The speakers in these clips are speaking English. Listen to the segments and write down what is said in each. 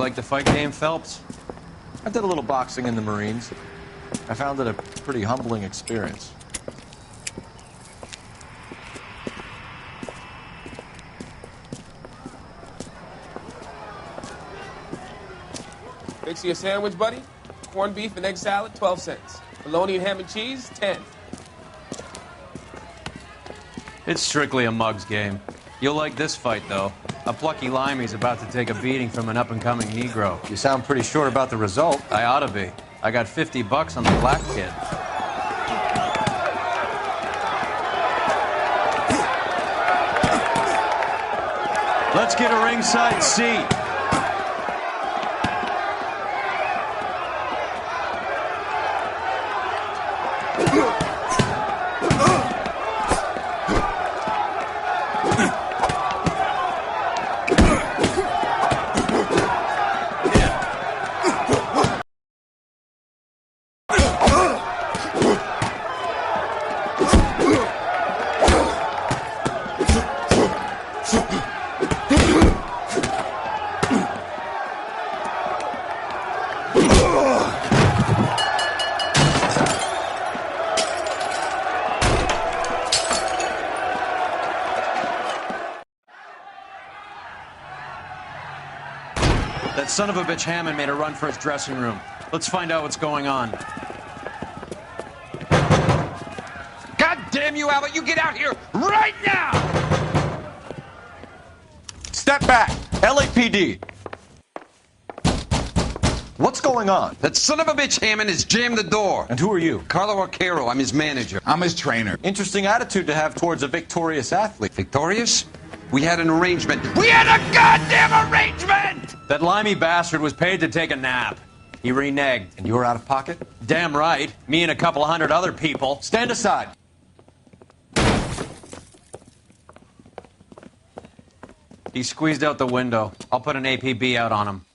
like the fight game, Phelps? I did a little boxing in the Marines. I found it a pretty humbling experience. Fix you a sandwich, buddy? Corned beef and egg salad, 12 cents. Bologna and ham and cheese, 10. It's strictly a mug's game. You'll like this fight, though. A plucky limey's about to take a beating from an up-and-coming Negro. You sound pretty sure about the result. I ought to be. I got $50 on the black kid. Let's get a ringside seat. That son of a bitch Hammond made a run for his dressing room. Let's find out what's going on. God damn you, Albert! You get out here right now! Step back! LAPD! What's going on? That son of a bitch Hammond has jammed the door. And who are you? Carlo Arcaro, I'm his manager. I'm his trainer. Interesting attitude to have towards a victorious athlete. Victorious? We had an arrangement. We had a goddamn arrangement! That limey bastard was paid to take a nap. He reneged. And you were out of pocket? Damn right. Me and a couple hundred other people. Stand aside. He squeezed out the window. I'll put an APB out on him.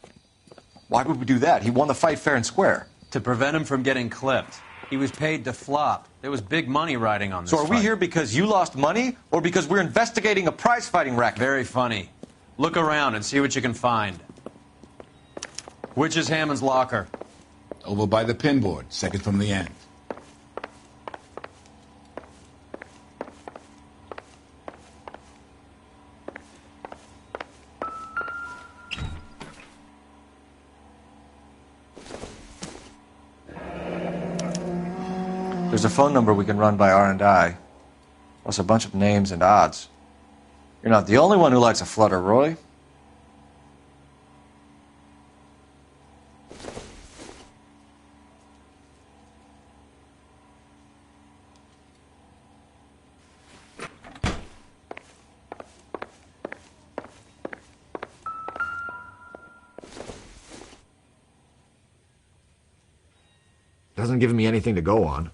Why would we do that? He won the fight fair and square. To prevent him from getting clipped. He was paid to flop. There was big money riding on this So are we fight. here because you lost money or because we're investigating a prize-fighting racket? Very funny. Look around and see what you can find. Which is Hammond's locker? Over by the pinboard, second from the end. There's a phone number we can run by R&I, plus a bunch of names and odds. You're not the only one who likes a flutter, Roy. Doesn't give me anything to go on.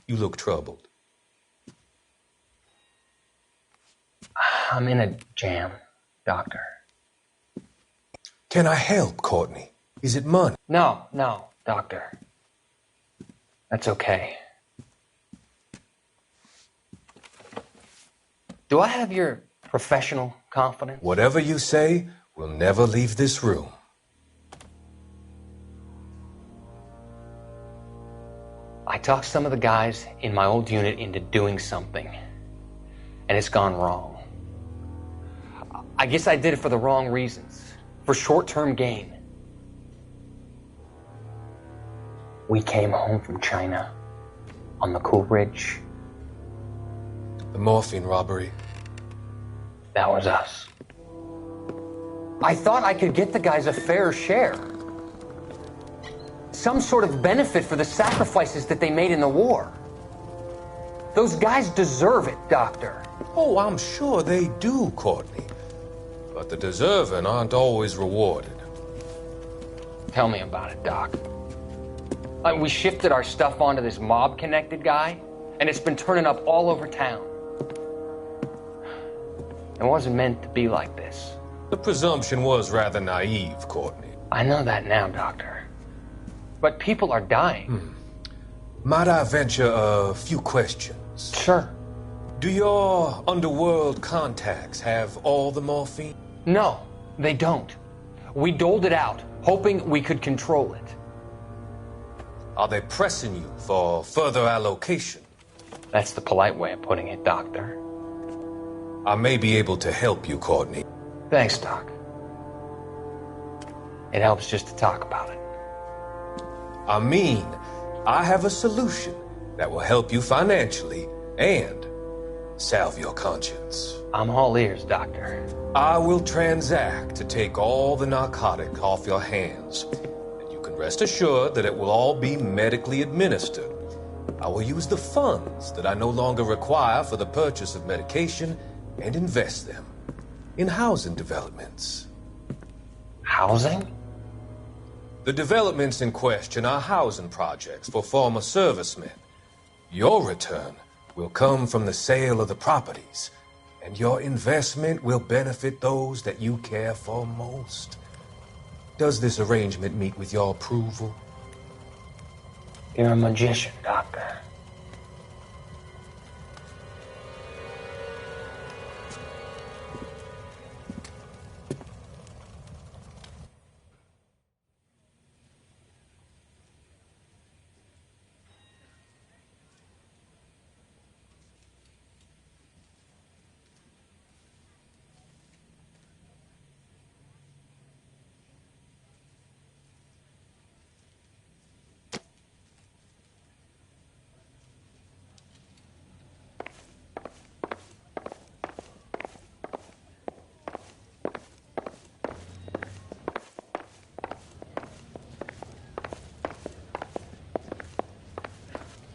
You look troubled. I'm in a jam, Doctor. Can I help, Courtney? Is it money? No, Doctor. That's okay. Do I have your professional confidence? Whatever you say, we'll never leave this room. I talked some of the guys in my old unit into doing something, and it's gone wrong. I guess I did it for the wrong reasons, for short-term gain. We came home from China on the Cool Bridge. The morphine robbery. That was us. I thought I could get the guys a fair share. Some sort of benefit for the sacrifices that they made in the war. Those guys deserve it, Doctor. Oh, I'm sure they do, Courtney. But the deserving aren't always rewarded. Tell me about it, Doc. We shifted our stuff onto this mob-connected guy, and it's been turning up all over town. It wasn't meant to be like this. The presumption was rather naive, Courtney. I know that now, Doctor. But people are dying. Might I venture a few questions? Sure. Do your underworld contacts have all the morphine? No, they don't. We doled it out, hoping we could control it. Are they pressing you for further allocation? That's the polite way of putting it, Doctor. I may be able to help you, Courtney. Thanks, Doc. It helps just to talk about it. I mean, I have a solution that will help you financially and salve your conscience. I'm all ears, Doctor. I will transact to take all the narcotic off your hands. And you can rest assured that it will all be medically administered. I will use the funds that I no longer require for the purchase of medication and invest them in housing developments. Housing? The developments in question are housing projects for former servicemen. Your return will come from the sale of the properties, and your investment will benefit those that you care for most. Does this arrangement meet with your approval? You're a magician, Doctor.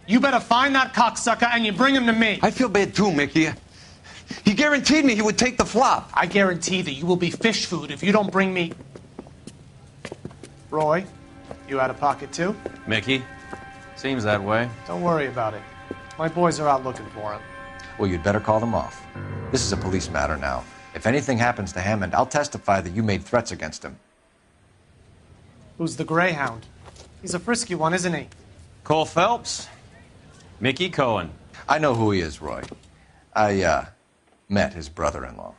You better find that cocksucker and you bring him to me. I feel bad too, Mickey. He guaranteed me he would take the flop. I guarantee that you will be fish food if you don't bring me... Roy, you out of pocket too? Mickey? Seems that way. Don't worry about it. My boys are out looking for him. Well, you'd better call them off. This is a police matter now. If anything happens to Hammond, I'll testify that you made threats against him. Who's the Greyhound? He's a frisky one, isn't he? Cole Phelps? Mickey Cohen. I know who he is, Roy. I, met his brother-in-law.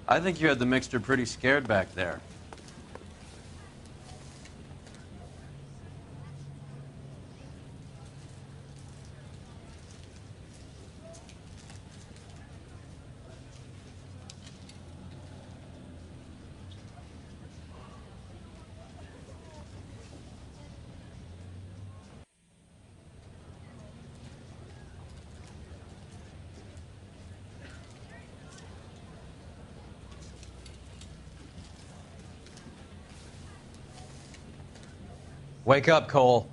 I think you had the mixture pretty scared back there. Wake up, Cole.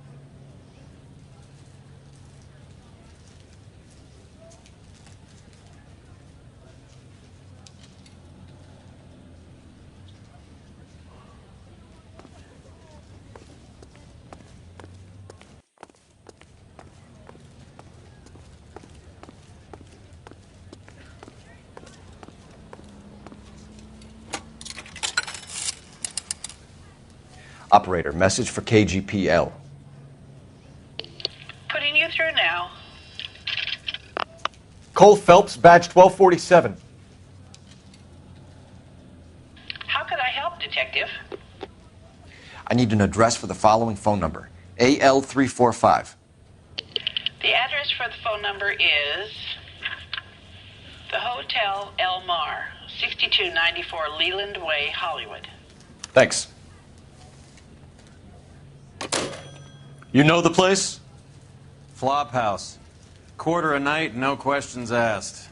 Operator, message for KGPL. Putting you through now. Cole Phelps, badge 1247. How could I help, Detective? I need an address for the following phone number. AL345. The address for the phone number is the Hotel El Mar, 6294 Leland Way, Hollywood. Thanks. You know the place? Flop house. Quarter a night, no questions asked.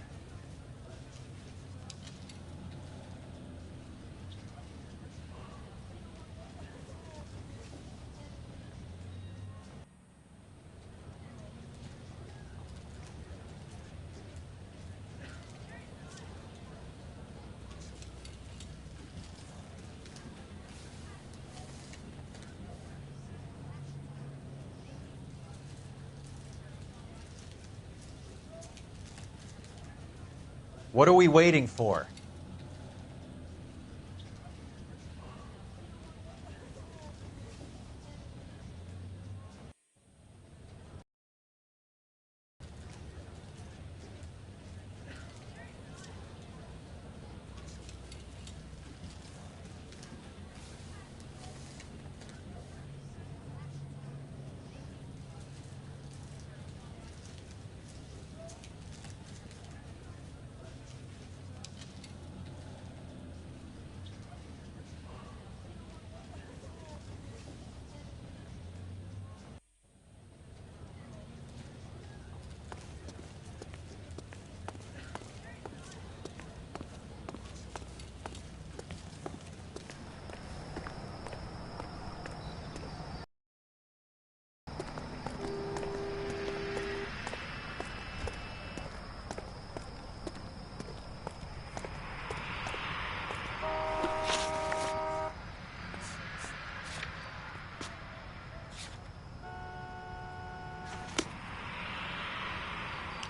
What are we waiting for?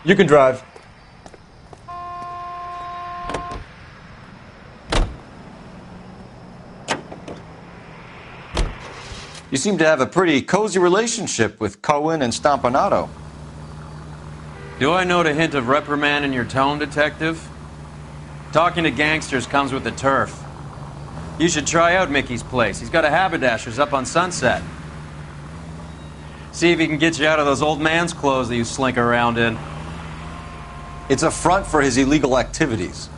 You can drive. You seem to have a pretty cozy relationship with Cohen and Stompanato. Do I note a hint of reprimand in your tone, Detective? Talking to gangsters comes with the turf. You should try out Mickey's place. He's got a haberdasher's up on Sunset. See if he can get you out of those old man's clothes that you slink around in. It's a front for his illegal activities.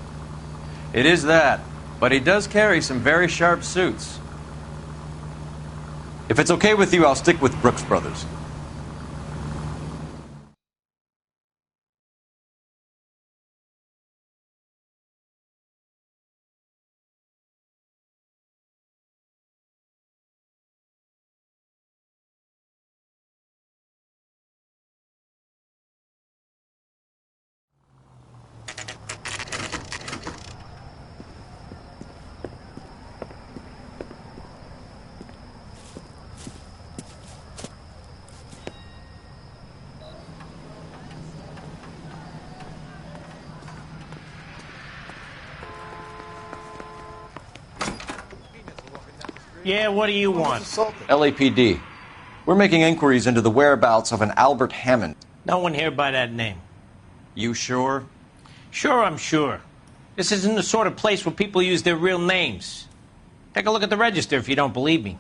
It is that, but he does carry some very sharp suits. If it's okay with you, I'll stick with Brooks Brothers. Yeah, what do you want? LAPD. We're making inquiries into the whereabouts of an Albert Hammond. No one here by that name. You sure? Sure, I'm sure. This isn't the sort of place where people use their real names. Take a look at the register if you don't believe me.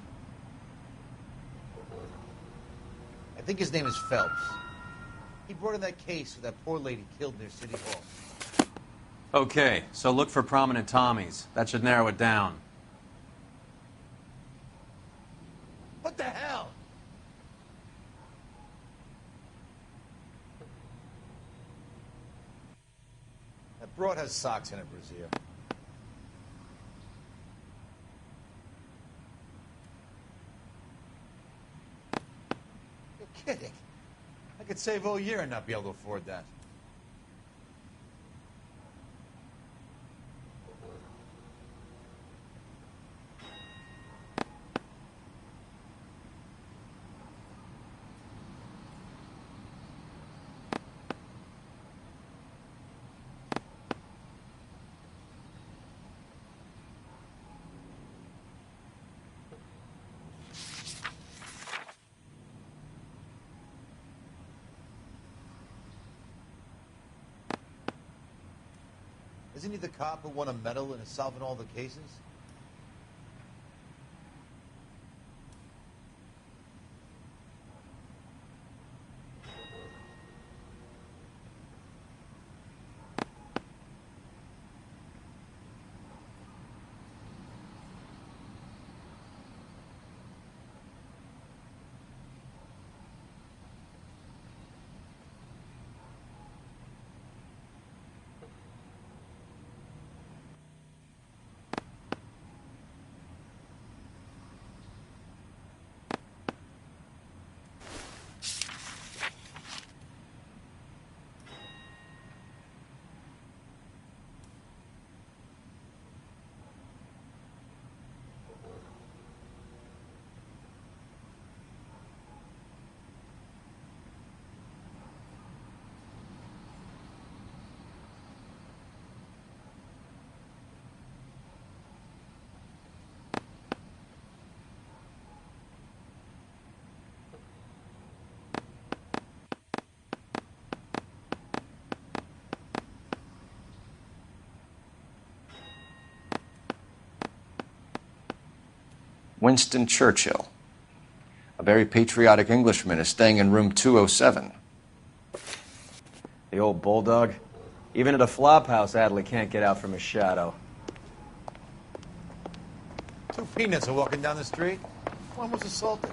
I think his name is Phelps. He brought in that case with that poor lady killed near City Hall. Okay, so look for prominent Tommies. That should narrow it down. What the hell? That broad has socks in it, Brazier. You're kidding. I could save all year and not be able to afford that. Isn't he the cop who won a medal in solving all the cases? Winston Churchill. A very patriotic Englishman is staying in room 207. The old bulldog. Even at a flop house, Adley can't get out from his shadow. Two peanuts are walking down the street. One was assaulted.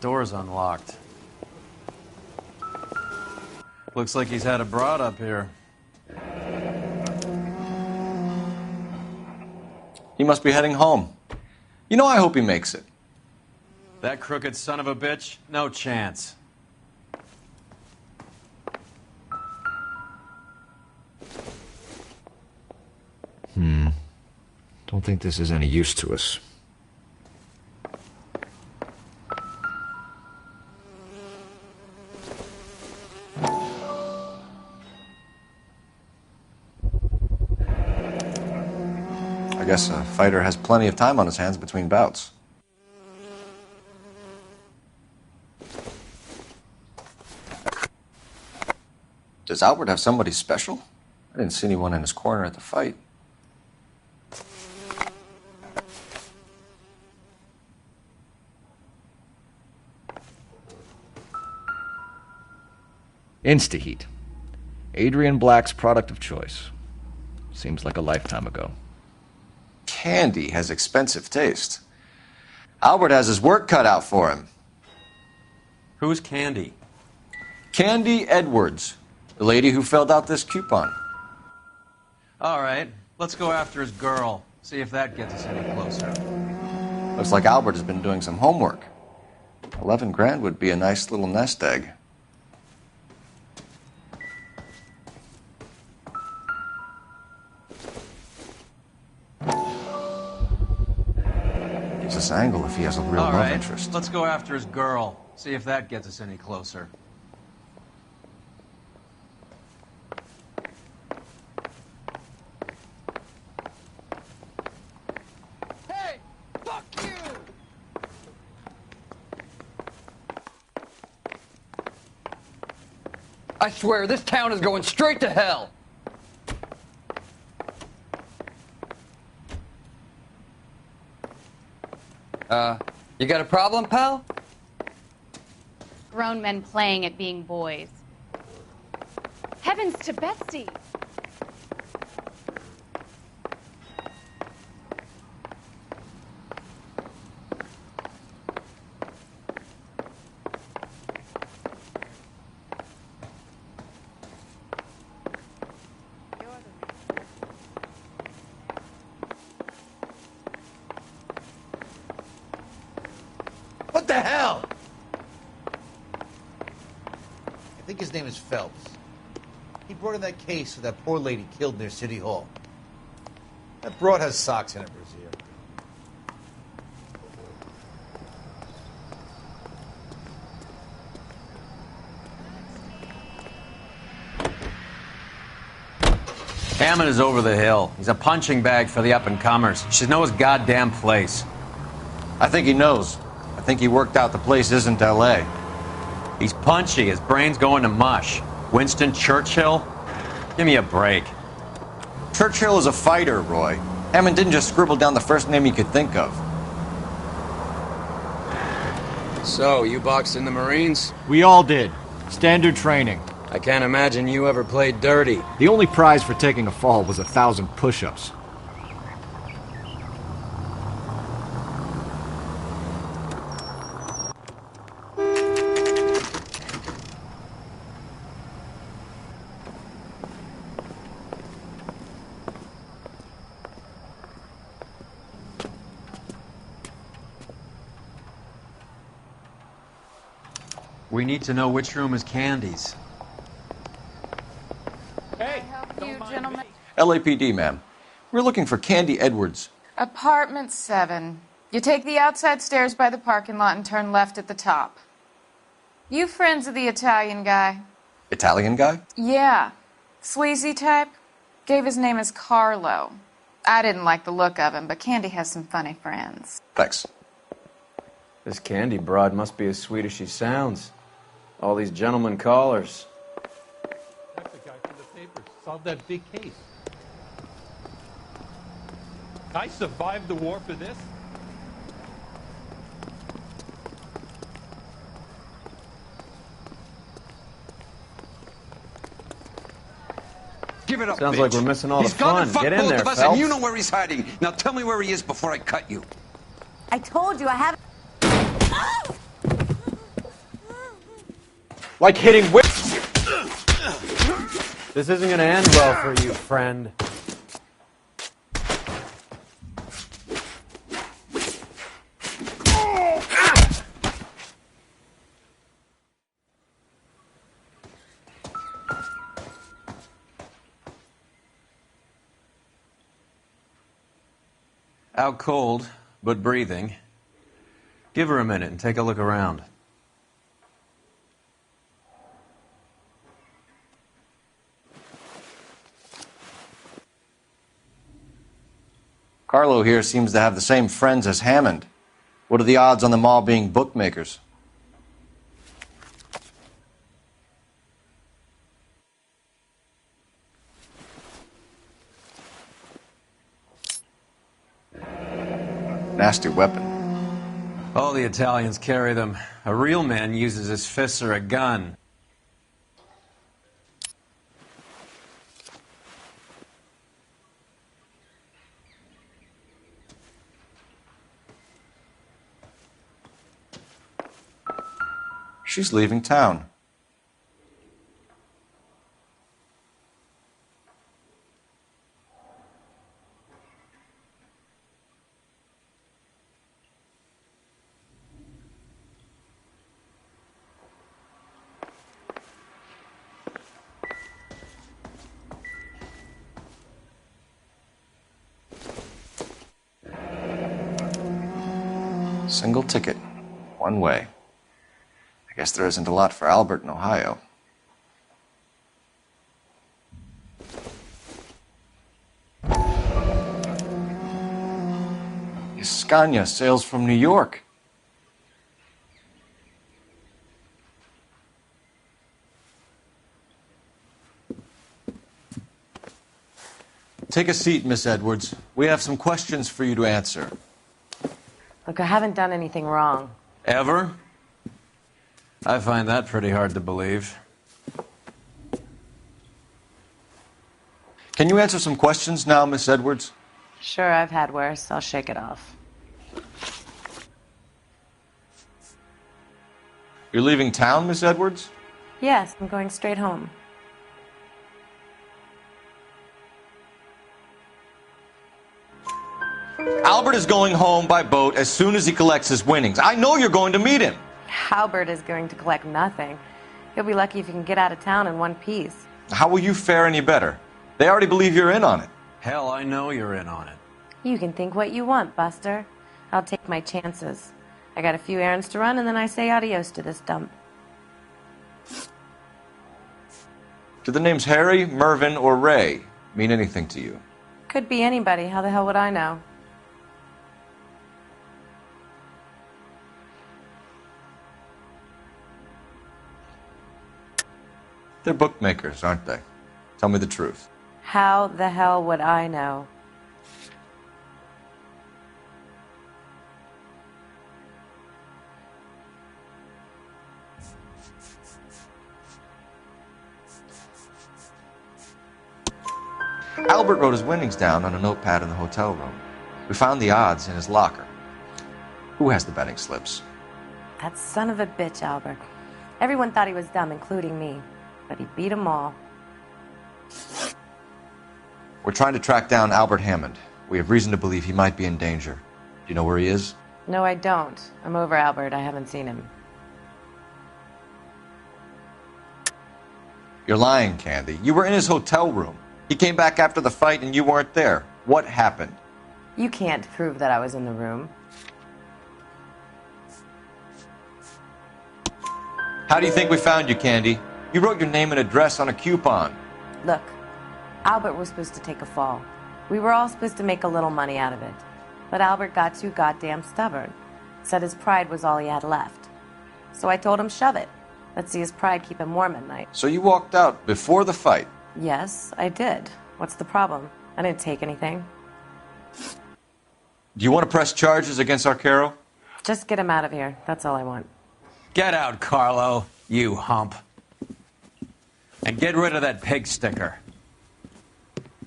Door's unlocked. Looks like he's had a broad up here. He must be heading home. You know, I hope he makes it. That crooked son of a bitch? No chance. Don't think this is any use to us. I guess a fighter has plenty of time on his hands between bouts. Does Albert have somebody special? I didn't see anyone in his corner at the fight. Instaheat. Adrian Black's product of choice. Seems like a lifetime ago. Candy has expensive taste. Albert has his work cut out for him. Who's Candy? Candy Edwards, the lady who filled out this coupon. All right, let's go after his girl. See if that gets us any closer. Looks like Albert has been doing some homework. 11 grand would be a nice little nest egg. Gives us an angle if he has a real love interest. Let's go after his girl. See if that gets us any closer. Hey! Fuck you! I swear, this town is going straight to hell! You got a problem, pal? Grown men playing at being boys. Heavens to Betsy! What the hell? I think his name is Phelps. He brought in that case of that poor lady killed near City Hall. That broad has socks in her brassiere. Hammond is over the hill. He's a punching bag for the up-and-comers. He should know his goddamn place. I think he knows. I think he worked out the place isn't L.A. He's punchy. His brain's going to mush. Winston Churchill? Give me a break. Churchill is a fighter, Roy. Hammond didn't just scribble down the first name he could think of. So, you boxed in the Marines? We all did. Standard training. I can't imagine you ever played dirty. The only prize for taking a fall was 1,000 push-ups. We need to know which room is Candy's. Hey, you gentlemen. LAPD, ma'am. We're looking for Candy Edwards. Apartment 7. You take the outside stairs by the parking lot and turn left at the top. You friends of the Italian guy? Italian guy? Yeah. Sleazy type. Gave his name as Carlo. I didn't like the look of him, but Candy has some funny friends. Thanks. This Candy broad must be as sweet as she sounds. All these gentlemen callers. solved that big case. I survived the war for this? Give it up, Sounds bitch. like we're missing all the He's gonna fun. fuck Get in both there, of us, Phelps. and you know where he's hiding. Now tell me where he is before I cut you. I told you I haven't. Like hitting whip. This isn't gonna end well for you, friend. Out cold, but breathing. Give her a minute and take a look around. Carlo here seems to have the same friends as Hammond. What are the odds on them all being bookmakers? Nasty weapon. All the Italians carry them. A real man uses his fists or a gun. She's leaving town. Single ticket, one way. I guess there isn't a lot for Albert in Ohio. Scania sails from New York. Take a seat, Miss Edwards. We have some questions for you to answer. Look, I haven't done anything wrong. Ever? I find that pretty hard to believe. Can you answer some questions now, Miss Edwards? Sure, I've had worse. I'll shake it off. You're leaving town, Miss Edwards? Yes, I'm going straight home. Albert is going home by boat as soon as he collects his winnings. I know you're going to meet him. Albert is going to collect nothing. He'll be lucky if he can get out of town in one piece. How will you fare any better? They already believe you're in on it. Hell, I know you're in on it. You can think what you want, Buster. I'll take my chances. I got a few errands to run, and then I say adios to this dump. Do the names Harry, Mervyn, or Ray mean anything to you? Could be anybody. How the hell would I know? They're bookmakers, aren't they? Tell me the truth. How the hell would I know? Albert wrote his winnings down on a notepad in the hotel room. We found the odds in his locker. Who has the betting slips? That son of a bitch, Albert. Everyone thought he was dumb, including me. But he beat them all. We're trying to track down Albert Hammond. We have reason to believe he might be in danger. Do you know where he is? No, I don't. I'm over Albert. I haven't seen him. You're lying, Candy. You were in his hotel room. He came back after the fight and you weren't there. What happened? You can't prove that I was in the room. How do you think we found you, Candy? You wrote your name and address on a coupon. Look, Albert was supposed to take a fall. We were all supposed to make a little money out of it. But Albert got too goddamn stubborn. Said his pride was all he had left. So I told him, shove it. Let's see his pride keep him warm at night. So you walked out before the fight, Yes, I did. What's the problem? I didn't take anything. Do you want to press charges against Arcaro? Just get him out of here. That's all I want. Get out, Carlo, you hump. And get rid of that pig sticker.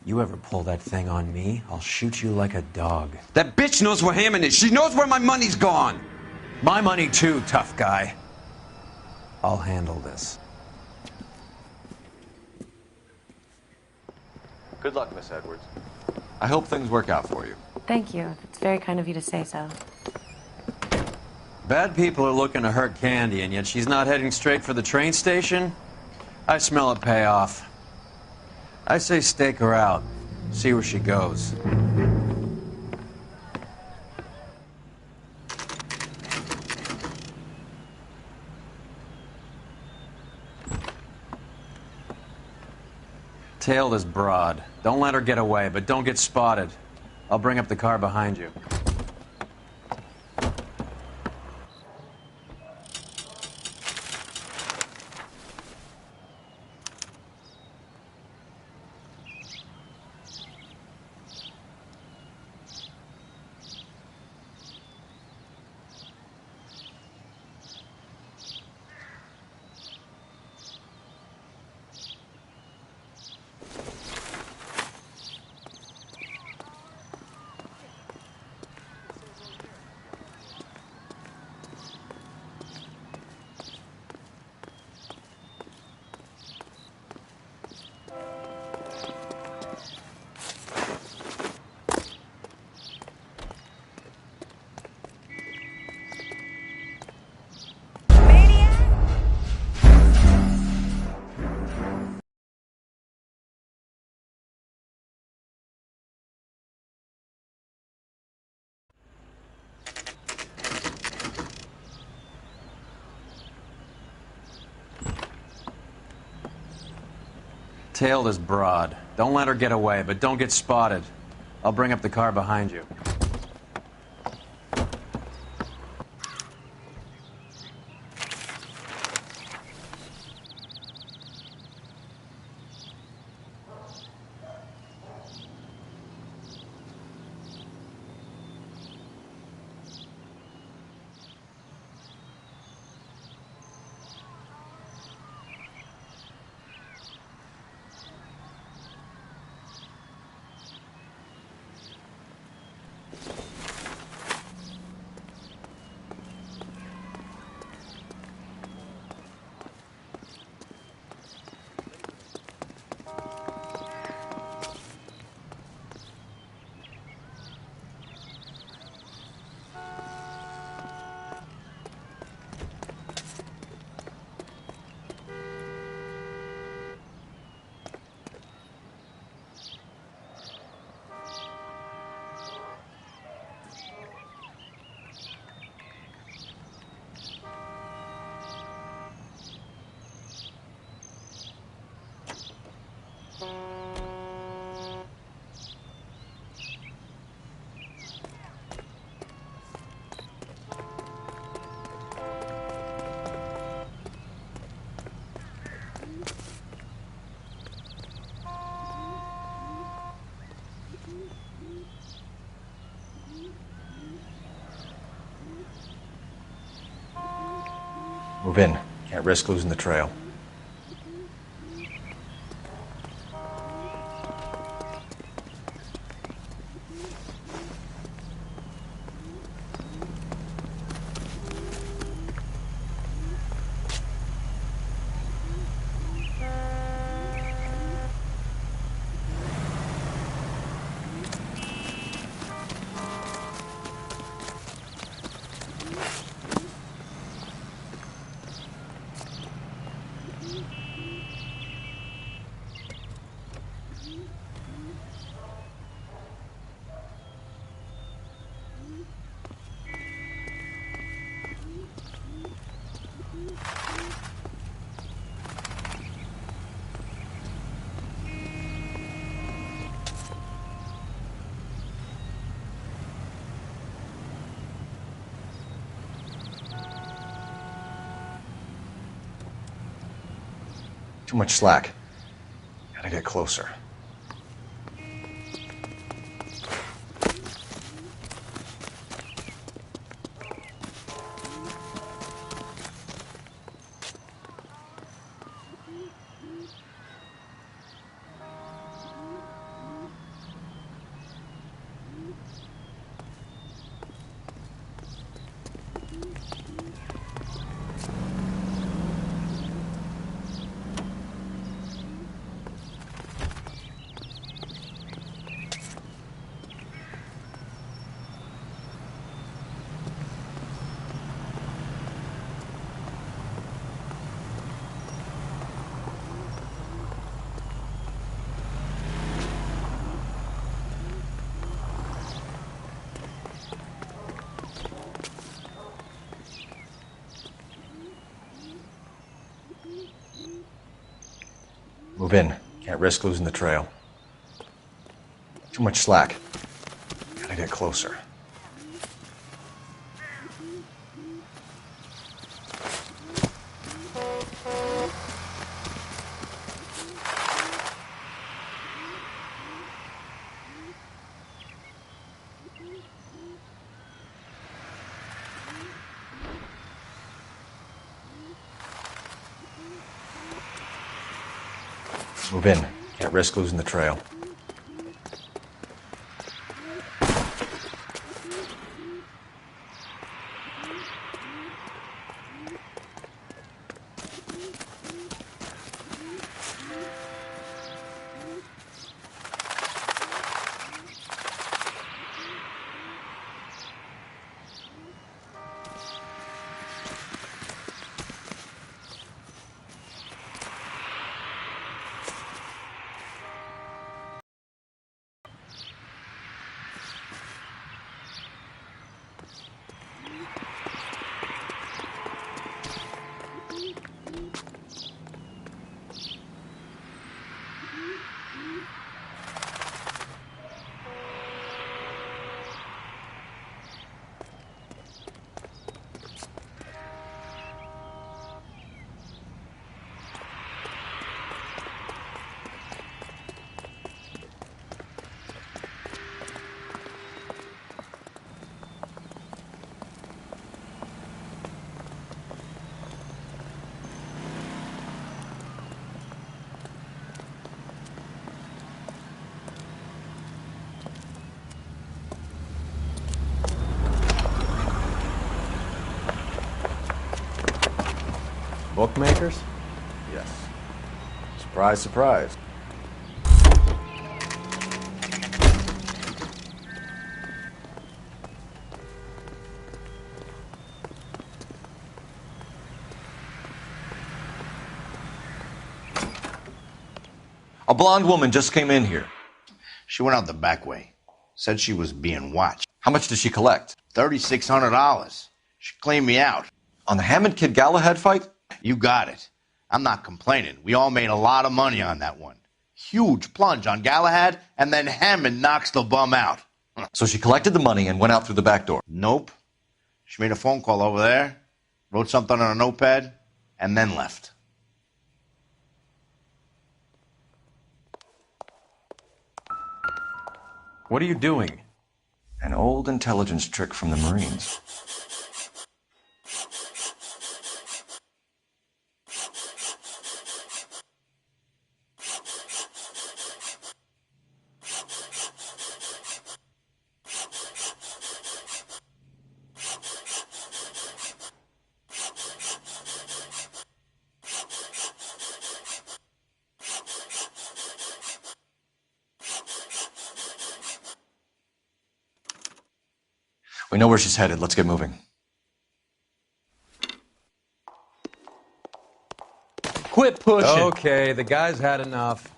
You ever pull that thing on me, I'll shoot you like a dog. That bitch knows where Hammond is. She knows where my money's gone. My money too, tough guy. I'll handle this. Good luck, Miss Edwards. I hope things work out for you. Thank you. It's very kind of you to say so. Bad people are looking to hurt Candy, and yet she's not heading straight for the train station? I smell a payoff. I say stake her out. See where she goes. Tail this broad. Don't let her get away, but don't get spotted. I'll bring up the car behind you. Tail this broad. Don't let her get away, but don't get spotted. I'll bring up the car behind you. Move in. Can't risk losing the trail. Too much slack. Gotta get closer. Move in. Can't risk losing the trail. Too much slack. Gotta get closer. Move in. Can't risk losing the trail. Bookmakers? Yes. Surprise, surprise. A blonde woman just came in here. She went out the back way. Said she was being watched. How much did she collect? $3,600. She cleaned me out. On the Hammond Kid Galahad fight? You got it. I'm not complaining. We all made a lot of money on that one. Huge plunge on Galahad, and then Hammond knocks the bum out. So she collected the money and went out through the back door? Nope. She made a phone call over there, wrote something on a notepad, and then left. What are you doing? An old intelligence trick from the Marines. We know where she's headed. Let's get moving. Quit pushing. Okay, the guy's had enough.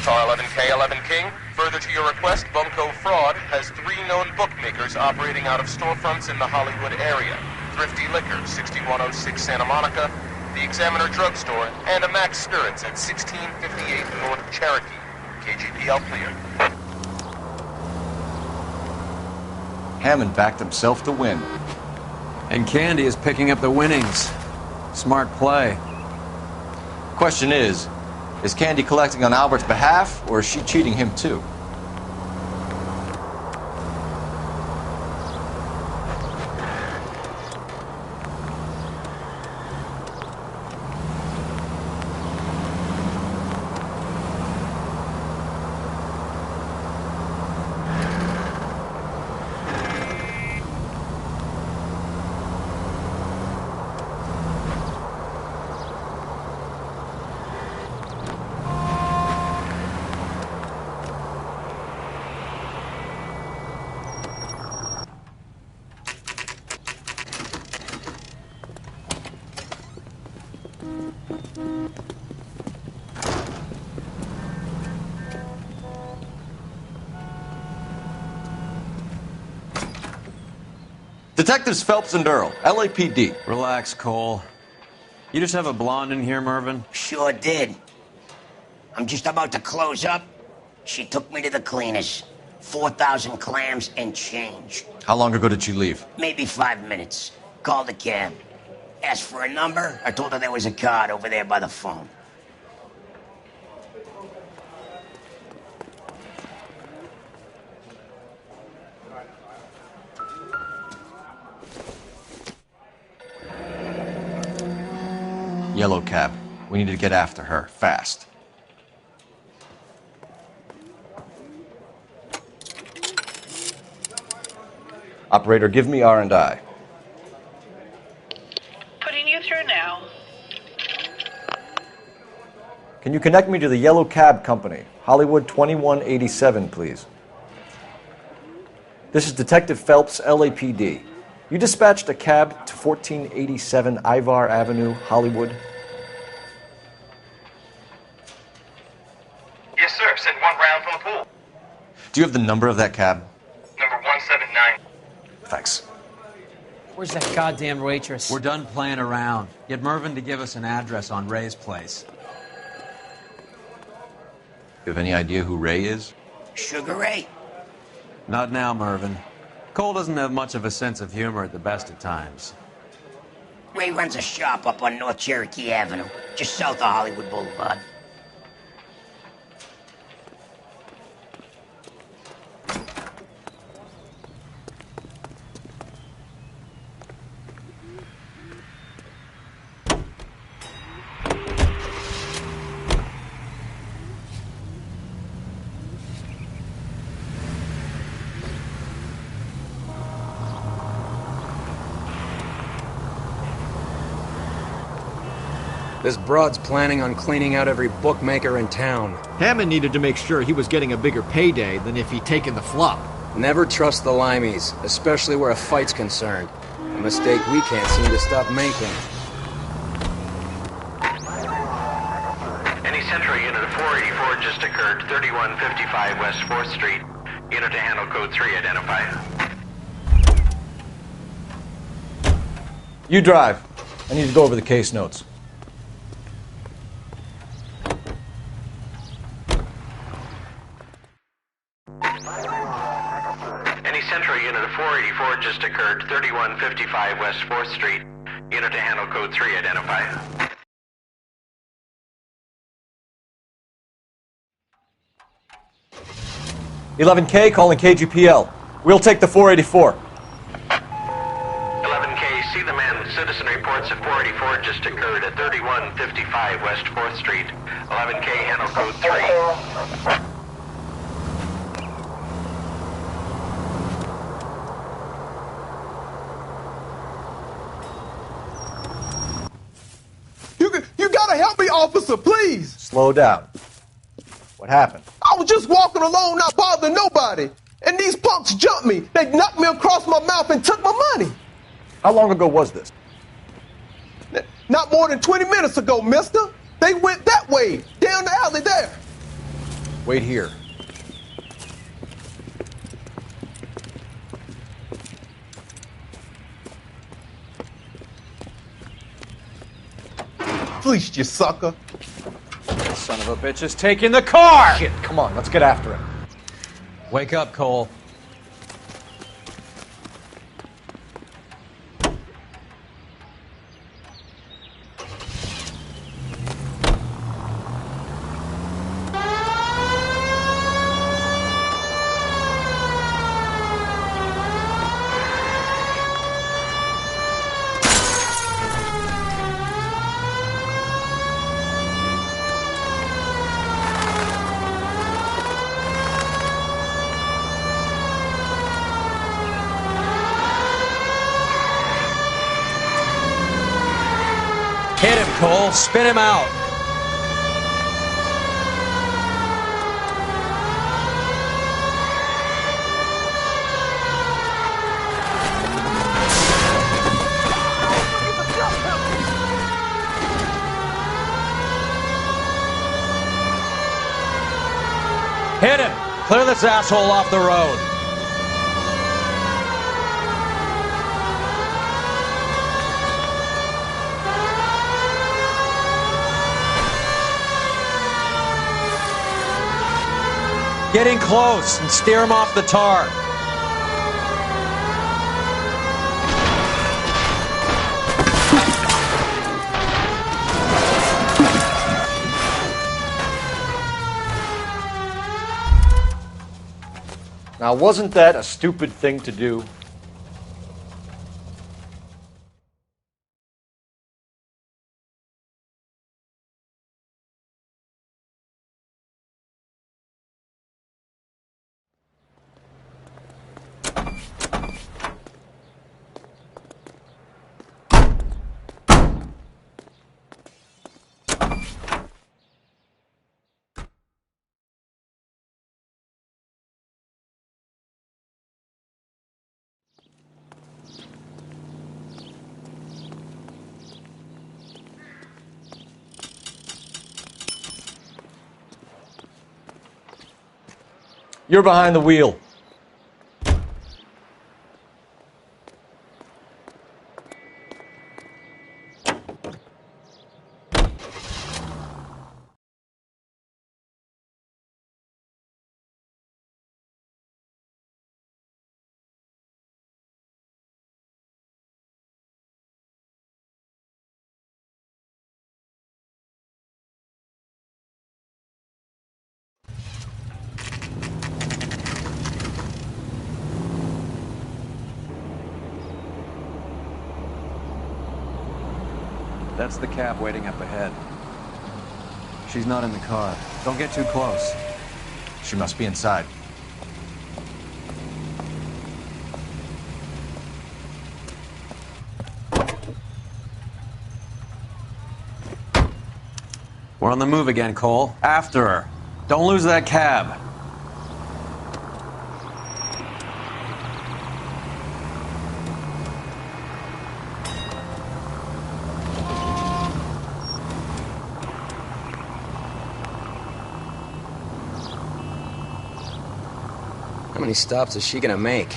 Car 11K, 11 King. Further to your request, Bunko Fraud has 3 known bookmakers operating out of storefronts in the Hollywood area. Thrifty Liquor, 6106 Santa Monica, the Examiner Drugstore, and a Max Spirits at 1658 North Cherokee. KGPL clear. Hammond backed himself to win. And Candy is picking up the winnings. Smart play. Question is Candy collecting on Albert's behalf, or is she cheating him too? Detectives Phelps and Earl, LAPD. Relax, Cole. You just have a blonde in here, Mervyn? Sure did. I'm just about to close up. She took me to the cleaners. 4,000 clams and change. How long ago did she leave? Maybe 5 minutes. Called a cab. Asked for a number. I told her there was a card over there by the phone. Yellow cab. We need to get after her, fast. Operator, give me R&I. Putting you through now. Can you connect me to the Yellow Cab Company, Hollywood 2187, please? This is Detective Phelps, LAPD. You dispatched a cab to 1487 Ivar Avenue, Hollywood? Yes, sir. Send one round from the pool. Do you have the number of that cab? Number 179. Thanks. Where's that goddamn waitress? We're done playing around. Get Mervyn to give us an address on Ray's place. You have any idea who Ray is? Sugar Ray? Not now, Mervyn. Cole doesn't have much of a sense of humor at the best of times. Ray runs a shop up on North Cherokee Avenue, just south of Hollywood Boulevard. This broad's planning on cleaning out every bookmaker in town. Hammond needed to make sure he was getting a bigger payday than if he'd taken the flop. Never trust the limeys, especially where a fight's concerned. A mistake we can't seem to stop making. Any Central Unit of 484 just occurred, 3155 West 4th Street. Unit to handle code 3, identify. You drive. I need to go over the case notes. Any Central Unit of 484 just occurred, 3155 West 4th Street. Unit to handle code 3, identify. $11K, calling KGPL. We'll take the 484. 11K, see the man. Citizen reports of 484 just occurred at 3155 West 4th Street. 11K, handle code 3. You gotta help me, officer, please. Slow down. What happened? I was just walking along, not bothering nobody. And these punks jumped me. They knocked me across my mouth and took my money. How long ago was this? Not more than 20 minutes ago, mister. They went that way, down the alley there. Wait here. Fleeced you, sucker. Son of a bitch is taking the car! Shit, come on, let's get after him. Wake up, Cole. Cole. Spin him out. Hit him! Clear this asshole off the road. Get in close and steer him off the tar. Now, wasn't that a stupid thing to do? You're behind the wheel. That's the cab waiting up ahead. She's not in the car. Don't get too close. She must be inside. We're on the move again, Cole. After her. Don't lose that cab. How many stops is she gonna make?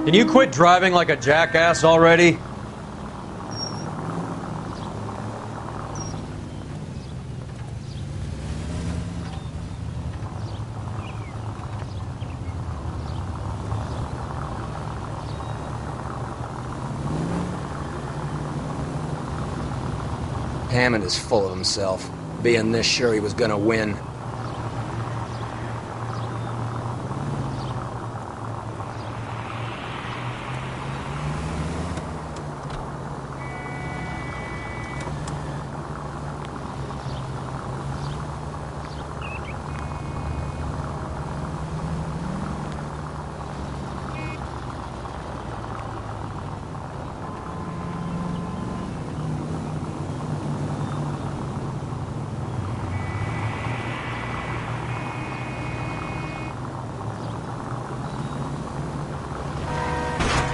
Can you quit driving like a jackass already? Hammond is full of himself, being this sure he was gonna win.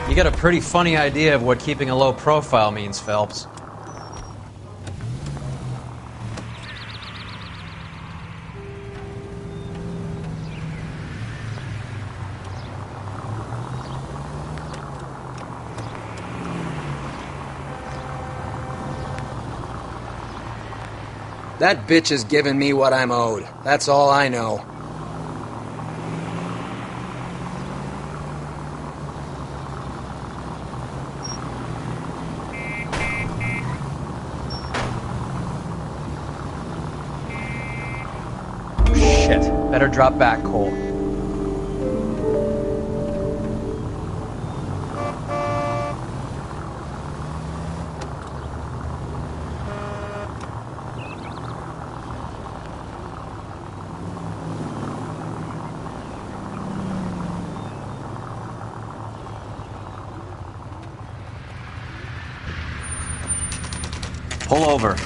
You got a pretty funny idea of what keeping a low profile means, Phelps. That bitch is giving me what I'm owed. That's all I know. Shit. Better drop back, Cole. Pull over.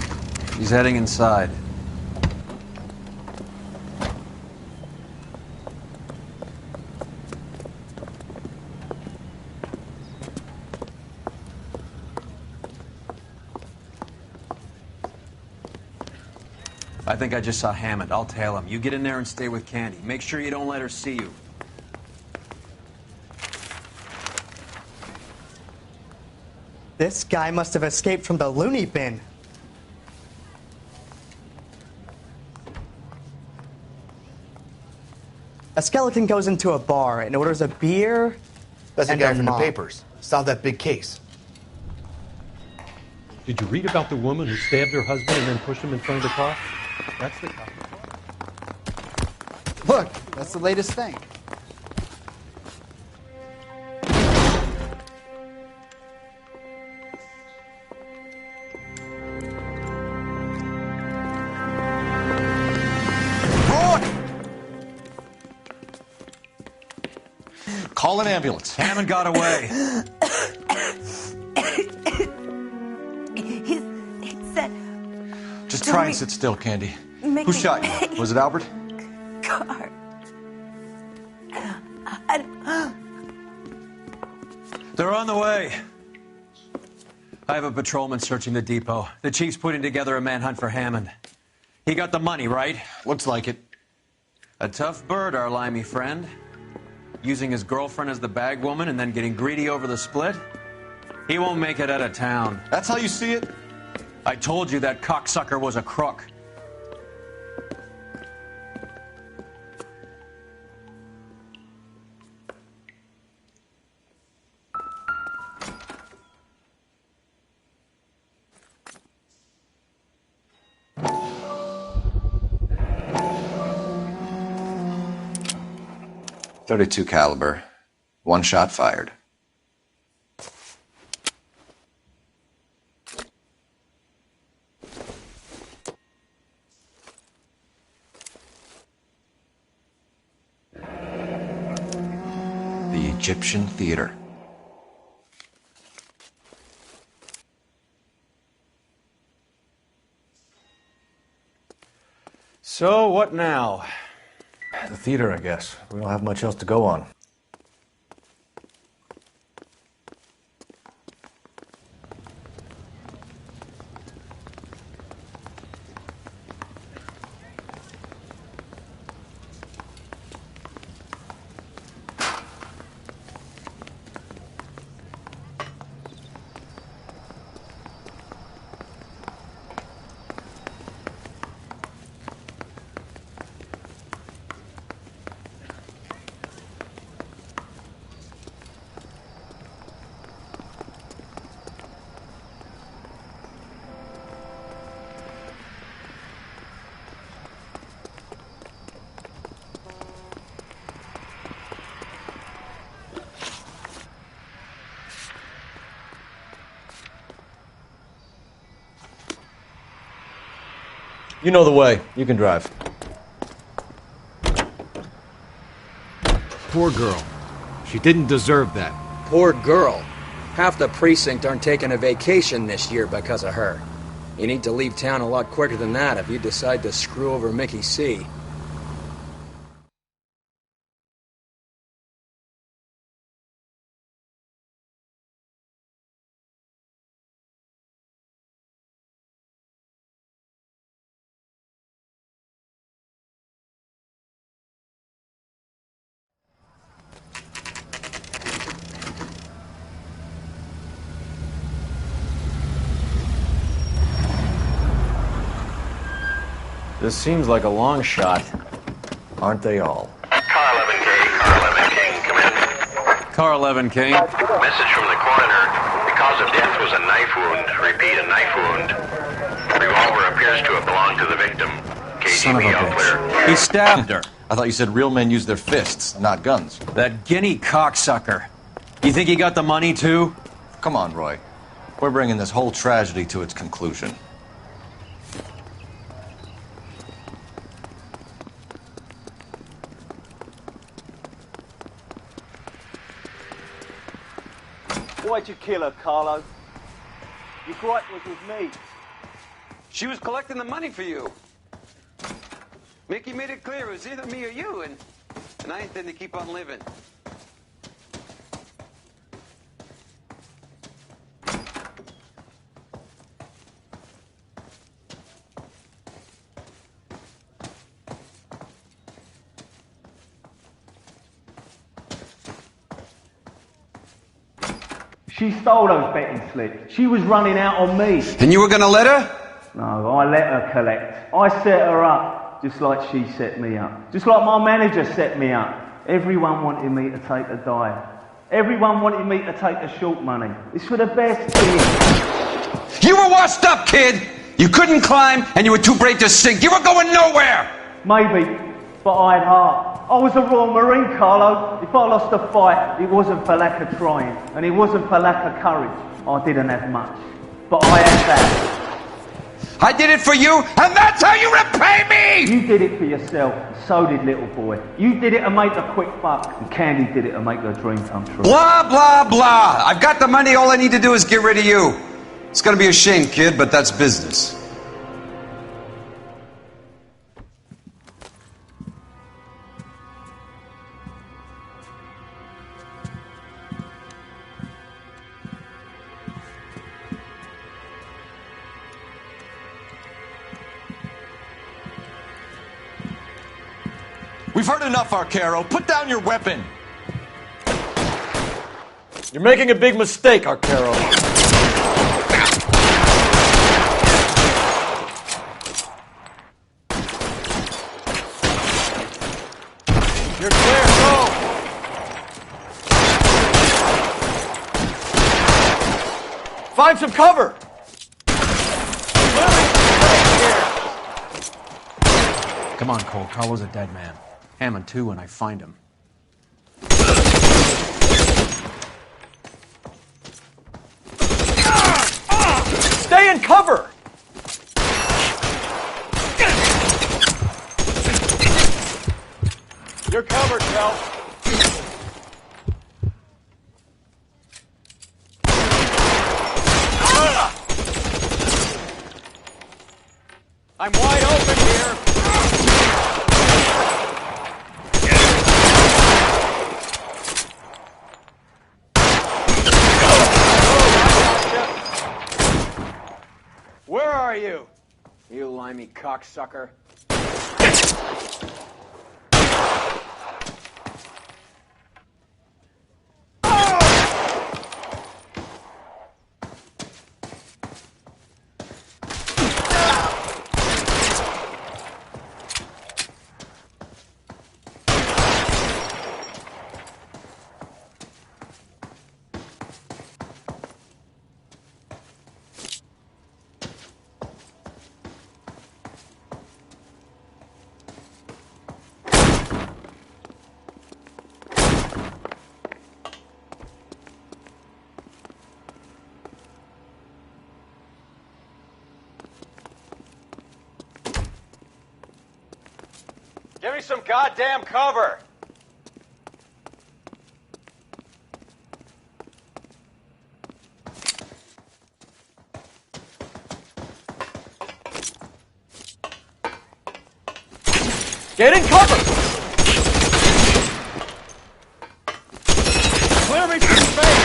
He's heading inside. I think I just saw Hammond. I'll tail him. You get in there and stay with Candy. Make sure you don't let her see you. This guy must have escaped from the loony bin. A skeleton goes into a bar and orders a beer. That's the and guy a from the mop. papers. Solved that big case. Did you read about the woman who stabbed her husband and then pushed him in front of the car? That's the cop. Look, that's the latest thing. Call an ambulance. Hammond got away. He said... Just try and sit still, Candy. Mickey. Who shot you? Was it Albert? Car. They're on the way. I have a patrolman searching the depot. The chief's putting together a manhunt for Hammond. He got the money, right? Looks like it. A tough bird, our limey friend. Using his girlfriend as the bag woman and then getting greedy over the split? He won't make it out of town. That's how you see it? I told you that cocksucker was a crook. .32 caliber. One shot fired. The Egyptian Theater. So, what now? The theater, I guess. We don't have much else to go on. You know the way. You can drive. Poor girl. She didn't deserve that. Poor girl. Half the precinct aren't taking a vacation this year because of her. You need to leave town a lot quicker than that if you decide to screw over Mickey C. This seems like a long shot. Aren't they all? Car 11K, Car 11 King, come in. Car 11 King. Message from the coroner. The cause of death was a knife wound. Repeat, a knife wound. Revolver appears to have belonged to the victim. Son of a KGB all clear. bitch. He stabbed her. I thought you said real men use their fists, not guns. That guinea cocksucker. You think he got the money, too? Come on, Roy. We're bringing this whole tragedy to its conclusion. Why'd you kill her, Carlo? Your gripe was with me. She was collecting the money for you. Mickey made it clear it was either me or you, and I intend to keep on living. She stole those betting slips. She was running out on me. And you were gonna let her? No, I let her collect. I set her up, just like she set me up. Just like my manager set me up. Everyone wanted me to take a dive. Everyone wanted me to take the short money. It's for the best thing. You were washed up, kid! You couldn't climb, and you were too brave to sink. You were going nowhere! Maybe, but I had heart. I was a Royal Marine, Carlo. If I lost a fight, it wasn't for lack of trying, and it wasn't for lack of courage. I didn't have much, but I had that. I did it for you, and that's how you repay me! You did it for yourself, and so did little boy. You did it to make a quick buck, and Candy did it to make her dream come true. Blah, blah, blah. I've got the money. All I need to do is get rid of you. It's gonna be a shame, kid, but that's business. We've heard enough, Arcaro. Put down your weapon. You're making a big mistake, Arcaro. You're clear, go! Find some cover! Come on, Cole. Carlo's a dead man. Hammond too when I find him. Stay in cover! You're covered, Phelps. I'm wide open here. Where are you? You limey cocksucker. Give me some goddamn cover! Get in cover! Clear me some space!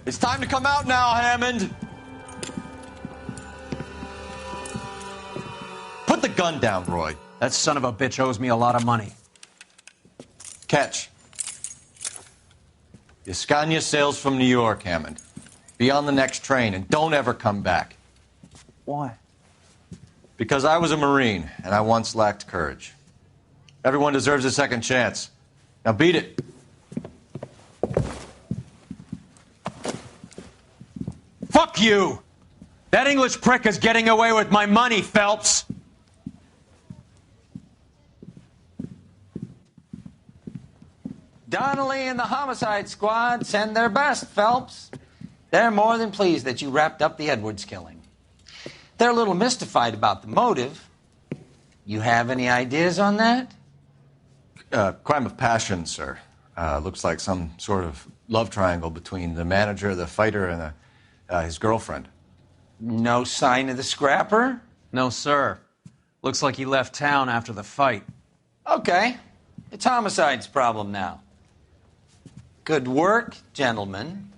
It's time to come out now, Hammond. Put the gun down, Roy. That son of a bitch owes me a lot of money. Catch. Escania sails from New York, Hammond. Be on the next train and don't ever come back. Why? Because I was a Marine and I once lacked courage. Everyone deserves a second chance. Now beat it. Fuck you! That English prick is getting away with my money, Phelps! Donnelly and the homicide squad send their best, Phelps. They're more than pleased that you wrapped up the Edwards killing. They're a little mystified about the motive. You have any ideas on that? Crime of passion, sir. Looks like some sort of love triangle between the manager, the fighter, and his girlfriend. No sign of the scrapper? No, sir. Looks like he left town after the fight. Okay. It's homicide's problem now. Good work, gentlemen.